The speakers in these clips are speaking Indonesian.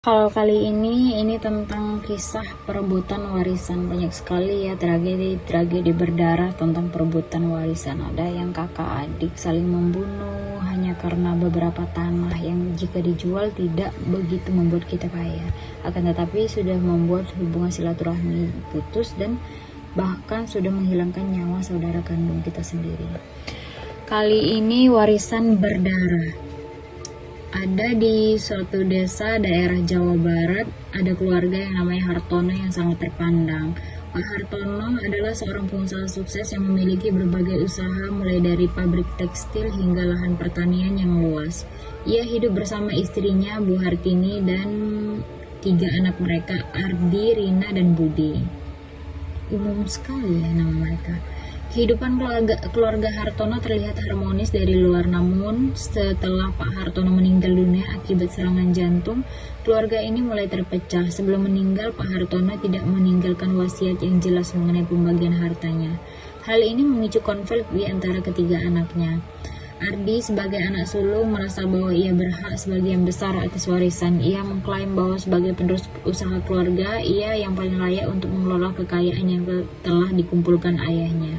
Kalau kali ini tentang kisah perebutan warisan. Banyak sekali ya tragedi berdarah tentang perebutan warisan. Ada yang kakak adik saling membunuh hanya karena beberapa tanah yang jika dijual tidak begitu membuat kita kaya, akan tetapi sudah membuat hubungan silaturahmi putus dan bahkan sudah menghilangkan nyawa saudara kandung kita sendiri. Kali ini warisan berdarah. Ada di suatu desa daerah Jawa Barat, ada keluarga yang namanya Hartono yang sangat terpandang. Pak Hartono adalah seorang pengusaha sukses yang memiliki berbagai usaha mulai dari pabrik tekstil hingga lahan pertanian yang luas. Ia hidup bersama istrinya Bu Hartini dan 3 anak mereka, Ardi, Rina, dan Budi. Umum sekali ya nama mereka. Kehidupan keluarga Hartono terlihat harmonis dari luar, namun setelah Pak Hartono meninggal dunia akibat serangan jantung, keluarga ini mulai terpecah. Sebelum meninggal, Pak Hartono tidak meninggalkan wasiat yang jelas mengenai pembagian hartanya. Hal ini memicu konflik di antara ketiga anaknya. Ardi sebagai anak sulung merasa bahwa ia berhak sebagian besar atas warisan. Ia mengklaim bahwa sebagai penerus usaha keluarga, ia yang paling layak untuk mengelola kekayaan yang telah dikumpulkan ayahnya.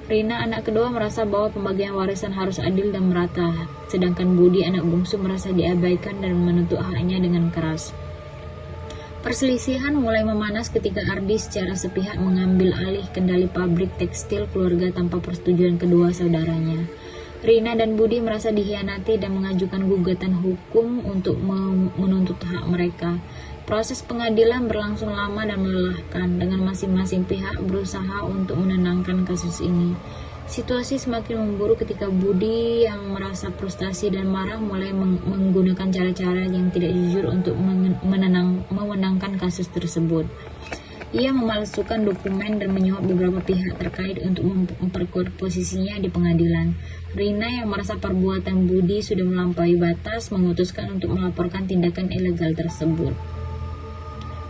Rina, anak kedua, merasa bahwa pembagian warisan harus adil dan merata, sedangkan Budi, anak bungsu, merasa diabaikan dan menuntut haknya dengan keras. Perselisihan mulai memanas ketika Ardi secara sepihak mengambil alih kendali pabrik tekstil keluarga tanpa persetujuan kedua saudaranya. Rina dan Budi merasa dikhianati dan mengajukan gugatan hukum untuk menuntut hak mereka. Proses pengadilan berlangsung lama dan melelahkan, dengan masing-masing pihak berusaha untuk menenangkan kasus ini. Situasi semakin memburuk ketika Budi yang merasa frustasi dan marah mulai menggunakan cara-cara yang tidak jujur untuk memenangkan kasus tersebut. Ia memalsukan dokumen dan menyuap beberapa pihak terkait untuk memperkuat posisinya di pengadilan. Rina yang merasa perbuatan Budi sudah melampaui batas memutuskan untuk melaporkan tindakan ilegal tersebut.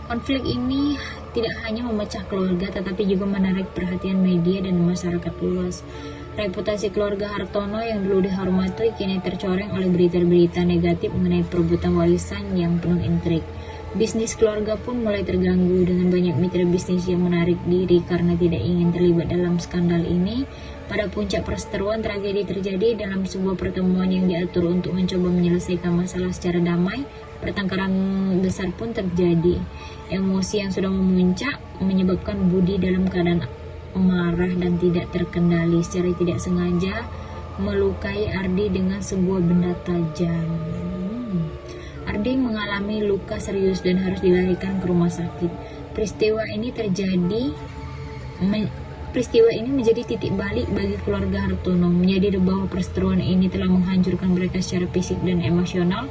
Konflik ini tidak hanya memecah keluarga tetapi juga menarik perhatian media dan masyarakat luas. Reputasi keluarga Hartono yang dulu dihormati kini tercoreng oleh berita-berita negatif mengenai perebutan warisan yang penuh intrik. Bisnis keluarga pun mulai terganggu dengan banyak mitra bisnis yang menarik diri karena tidak ingin terlibat dalam skandal ini. Pada puncak perseteruan, tragedi terjadi dalam sebuah pertemuan yang diatur untuk mencoba menyelesaikan masalah secara damai. Pertengkaran besar pun terjadi. Emosi yang sudah memuncak menyebabkan Budi dalam keadaan marah dan tidak terkendali secara tidak sengaja melukai Ardi dengan sebuah benda tajam. Ardi mengalami luka serius dan harus dilarikan ke rumah sakit. Peristiwa ini menjadi titik balik bagi keluarga Hartono. Menyadari bahwa perseteruan ini telah menghancurkan mereka secara fisik dan emosional,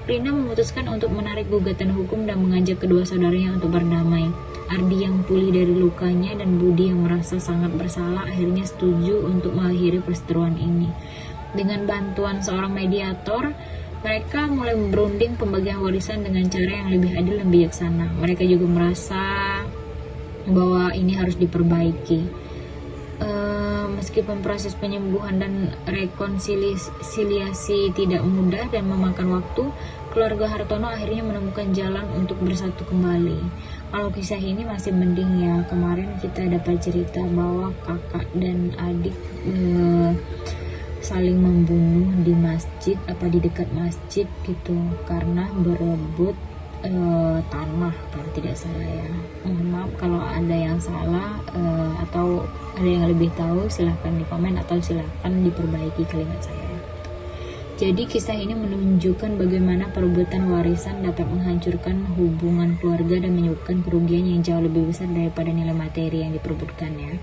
Rina memutuskan untuk menarik gugatan hukum dan mengajak kedua saudaranya untuk berdamai. Ardi yang pulih dari lukanya dan Budi yang merasa sangat bersalah akhirnya setuju untuk mengakhiri perseteruan ini. Dengan bantuan seorang mediator, mereka mulai berunding pembagian warisan dengan cara yang lebih adil dan bijaksana. Mereka juga merasa bahwa ini harus diperbaiki. Meskipun proses penyembuhan dan rekonsiliasi tidak mudah dan memakan waktu, keluarga Hartono akhirnya menemukan jalan untuk bersatu kembali. Kalau kisah ini masih mending ya, kemarin kita dapat cerita bahwa kakak dan adik saling membunuh di masjid, di dekat masjid gitu, karena berebut tanah kalau tidak salah ya. Mohon maaf kalau ada yang salah atau ada yang lebih tahu, silahkan di komen atau silahkan diperbaiki kalimat saya. Jadi kisah ini menunjukkan bagaimana perebutan warisan dapat menghancurkan hubungan keluarga dan menyebabkan kerugian yang jauh lebih besar daripada nilai materi yang diperebutkan ya.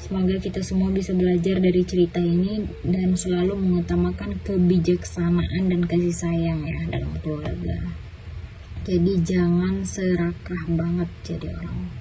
Semoga kita semua bisa belajar dari cerita ini dan selalu mengutamakan kebijaksanaan dan kasih sayang ya dalam keluarga. Jadi jangan serakah banget jadi orang.